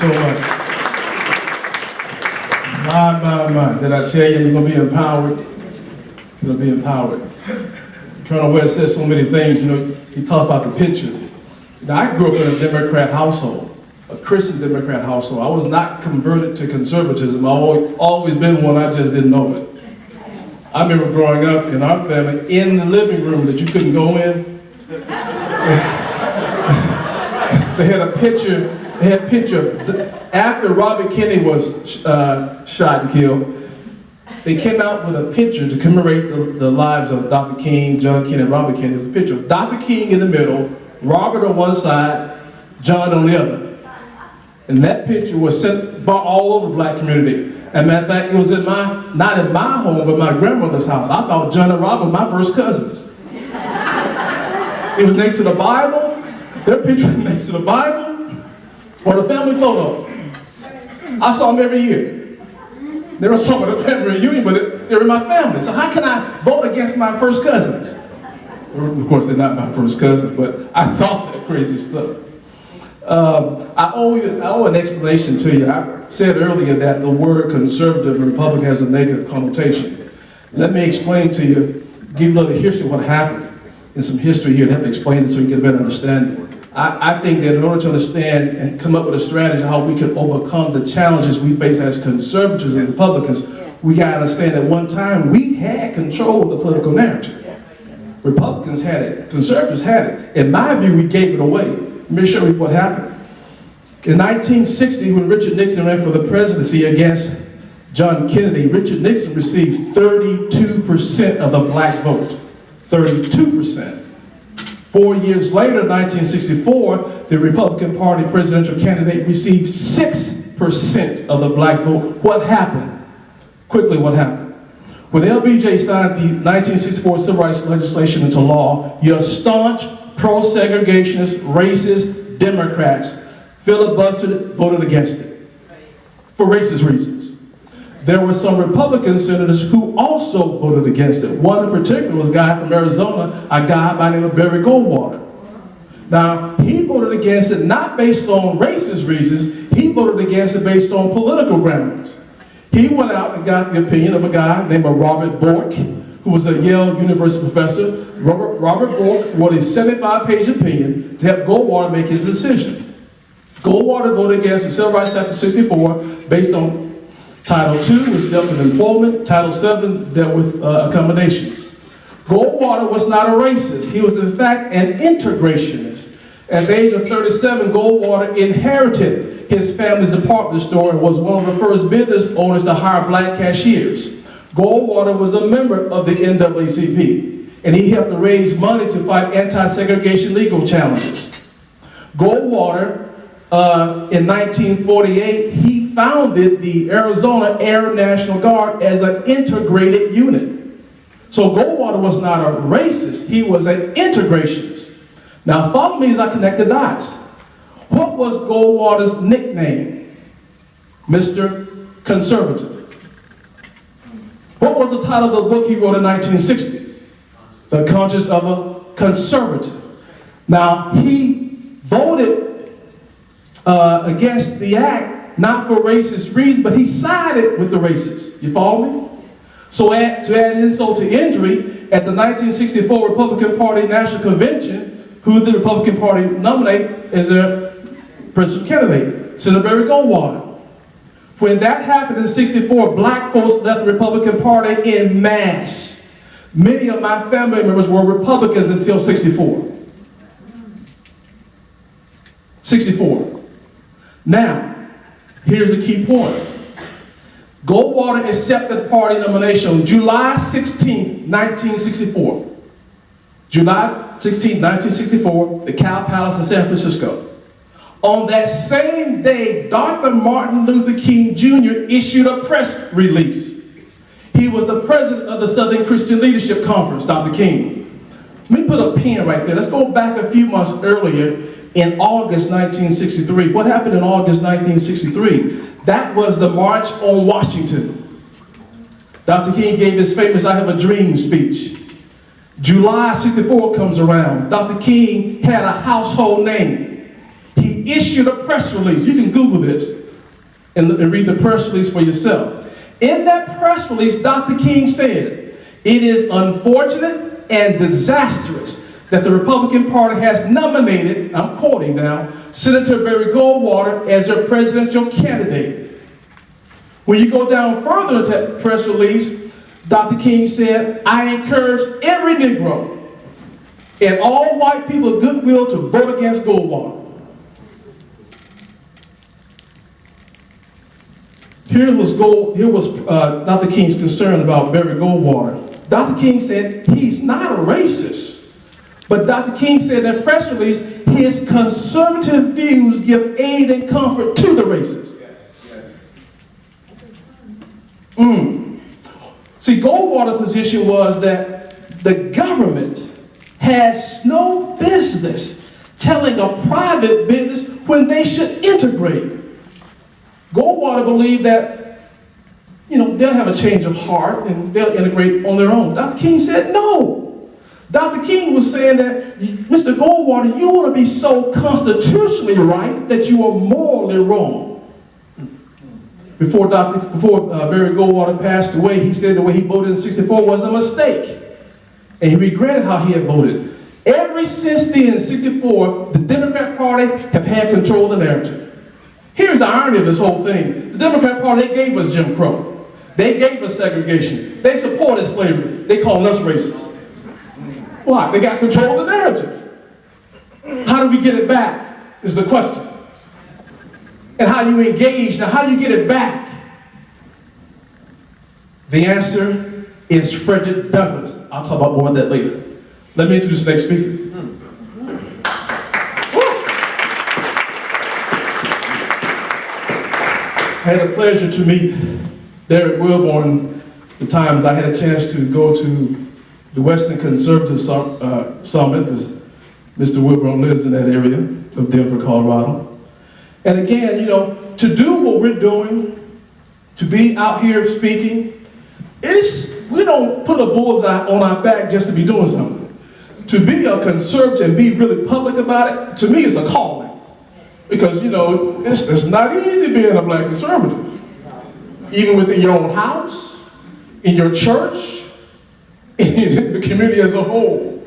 so much. My. Did I tell you you're going to be empowered? You're going to be empowered. Colonel West said so many things. He talked about the picture. Now, I grew up in a Democrat household, a Christian Democrat household. I was not converted to conservatism. I've always been one, I just didn't know it. I remember growing up in our family, in the living room that you couldn't go in. They had a picture after Robert Kennedy was shot and killed. They came out with a picture to commemorate the lives of Dr. King, John Kennedy, and Robert Kennedy. A picture of Dr. King in the middle, Robert on one side, John on the other. And that picture was sent all over the black community. As a matter of fact, it was not in my home, but my grandmother's house. I thought John and Robert were my first cousins. It was next to the Bible. Their picture was next to the Bible or the family photo. I saw them every year. They were some of the family reunion, but they were my family. So how can I vote against my first cousins? Of course, they're not my first cousins, but I thought that crazy stuff. I owe an explanation to you. I said earlier that the word conservative and Republican has a negative connotation. Let me explain to you, give you a little history of what happened, and some history here to help explain it so you get a better understanding. I think that in order to understand and come up with a strategy how we can overcome the challenges we face as conservatives and Republicans, we got to understand that one time we had control of the political narrative. Republicans had it, conservatives had it. In my view, we gave it away. Let me show you what happened. In 1960, when Richard Nixon ran for the presidency against John Kennedy, Richard Nixon received 32% of the black vote. 32%. 4 years later, 1964, the Republican Party presidential candidate received 6% of the black vote. What happened? Quickly, what happened? When LBJ signed the 1964 Civil Rights legislation into law, your staunch, pro-segregationist, racist Democrats filibustered, voted against it for racist reasons. There were some Republican senators who also voted against it. One in particular was a guy from Arizona, a guy by the name of Barry Goldwater. Now, he voted against it not based on racist reasons, he voted against it based on political grounds. He went out and got the opinion of a guy named Robert Bork, who was a Yale University professor. Robert Bork wrote a 75-page opinion to help Goldwater make his decision. Goldwater voted against the Civil Rights Act of '64 based on Title II, which dealt with employment. Title VII dealt with accommodations. Goldwater was not a racist. He was, in fact, an integrationist. At the age of 37, Goldwater inherited his family's department store and was one of the first business owners to hire black cashiers. Goldwater was a member of the NAACP, and he helped to raise money to fight anti-segregation legal challenges. Goldwater, in 1948, he founded the Arizona Air National Guard as an integrated unit. So Goldwater was not a racist, he was an integrationist. Now follow me as I connect the dots. What was Goldwater's nickname? Mr. Conservative. What was the title of the book he wrote in 1960? The Conscience of a Conservative. Now he voted against the act, not for racist reasons, but he sided with the racists. You follow me? So to add insult to injury, at the 1964 Republican Party National Convention, who the Republican Party nominated as their presidential candidate? Senator Barry Goldwater. When that happened in '64, black folks left the Republican Party en masse. Many of my family members were Republicans until '64. '64. Now, here's a key point. Goldwater accepted party nomination on July 16, 1964. July 16, 1964, the Cal Palace in San Francisco. On that same day, Dr. Martin Luther King Jr. issued a press release. He was the president of the Southern Christian Leadership Conference, Dr. King. Let me put a pin right there. Let's go back a few months earlier in August 1963. What happened in August 1963? That was the March on Washington. Dr. King gave his famous I Have a Dream speech. July '64 comes around. Dr. King had a household name. He he issued a press release. You can Google this and read the press release for yourself. In that press release, Dr. King said, "It is unfortunate and disastrous that the Republican Party has nominated," I'm quoting now, "Senator Barry Goldwater as their presidential candidate." When you go down further into that press release, Dr. King said, "I encourage every Negro and all white people of goodwill to vote against Goldwater." Here was Dr. King's concern about Barry Goldwater. Dr. King said he's not a racist, but Dr. King said in that press release, his conservative views give aid and comfort to the racists. See, Goldwater's position was that the government has no business telling a private business when they should integrate. Goldwater believed that, they'll have a change of heart and they'll integrate on their own. Dr. King said no. Dr. King was saying that, Mr. Goldwater, you want to be so constitutionally right that you are morally wrong. Before Barry Goldwater passed away, he said the way he voted in '64 was a mistake. And he regretted how he had voted. Ever since then, in '64, the Democrat Party have had control of the narrative. Here's the irony of this whole thing. The Democrat Party, they gave us Jim Crow. They gave us segregation. They supported slavery. They called us racist. Why? They got control of the narrative. How do we get it back is the question. And how do you engage? Now, how do you get it back? The answer is Frederick Douglass. I'll talk about more of that later. Let me introduce the next speaker. I had the pleasure to meet Derrick Wilburn the times I had a chance to go to the Western Conservative Summit, because Mr. Wilburn lives in that area of Denver, Colorado. And again, to do what we're doing, to be out here speaking, we don't put a bullseye on our back just to be doing something. To be a conservative and be really public about it, to me, is a calling. Because, it's not easy being a black conservative. Even within your own house, in your church, in the community as a whole.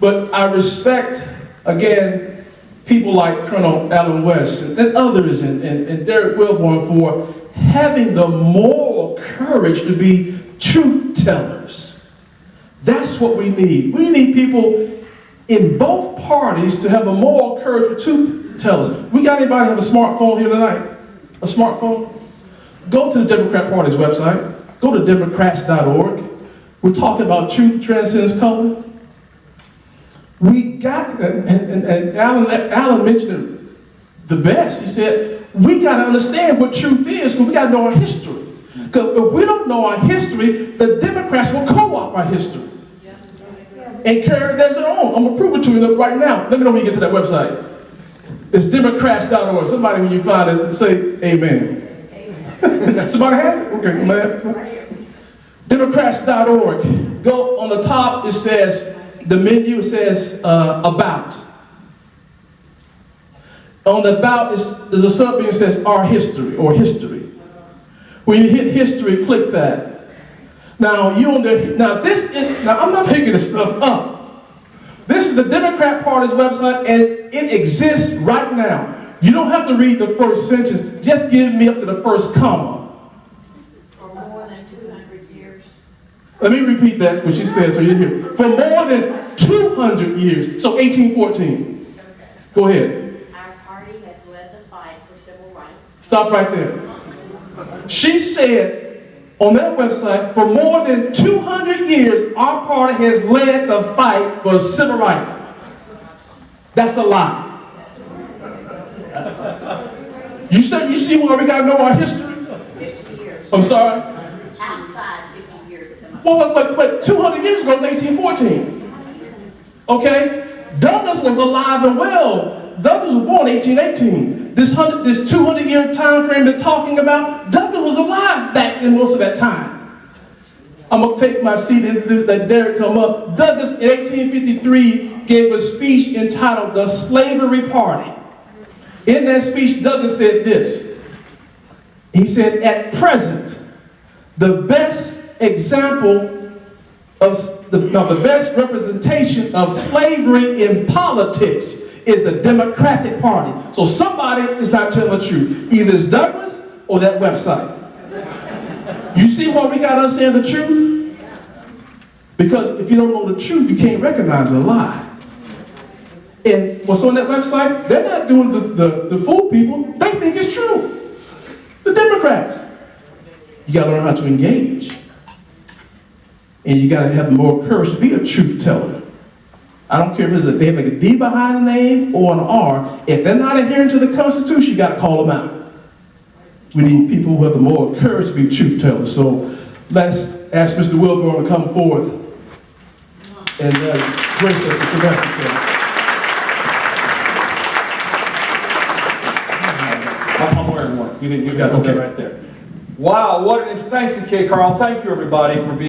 But I respect, again, people like Colonel Allen West and others and Derrick Wilburn for having the moral courage to be truth tellers. That's what we need. We need people in both parties to have a moral courage for truth tellers. We got anybody have a smartphone here tonight? A smartphone? Go to the Democrat Party's website. Go to democrats.org. We're talking about truth transcends color. We got, and Alan mentioned it the best. He said, we got to understand what truth is, because we got to know our history. Because if we don't know our history, the Democrats will co-opt our history and carry it as their own. I'm going to prove it to you right now. Let me know when you get to that website. It's democrats.org. Somebody, when you find it, say amen. Somebody has it? Okay, man. Democrats.org. Go on the top, it says, the menu says about. On the about, there's a submenu that says our history or history. When you hit history, click that. Now I'm not picking this stuff up. This is the Democrat Party's website, and it exists right now. You don't have to read the first sentence. Just give me up to the first comma. For more than 200 years. Let me repeat that, what she said, so you hear. For more than 200 years, so 1814. Go ahead. Our party has led the fight for civil rights. Stop right there. She said on that website, for more than 200 years, our party has led the fight for civil rights. That's a lie. You see why we got to know our history? 50 years. I'm sorry? Outside 50 years. Well, 200 years ago was 1814. Okay? Douglas was alive and well. Douglas was born 1818. This 200-year time frame they're talking about, Douglas was alive back in most of that time. I'm going to take my seat and let Derrick come up. Douglas in 1853 gave a speech entitled The Slavery Party. In that speech, Douglas said this. He said, at present, the best example of the best representation of slavery in politics is the Democratic Party. So somebody is not telling the truth. Either it's Douglas or that website. You see why we got to understand the truth? Because if you don't know the truth, you can't recognize a lie. And what's on that website, they're not doing the fool people. They think it's true. The Democrats. You got to learn how to engage. And you got to have the moral courage to be a truth teller. I don't care if they have like a D behind the name or an R. If they're not adhering to the Constitution, you got to call them out. We need people who have the moral courage to be truth tellers. So let's ask Mr. Wilburn to come forth and grace us with the message. I'm wearing one. You got okay. right there. Wow, thank you, KCarl. Thank you, everybody, for being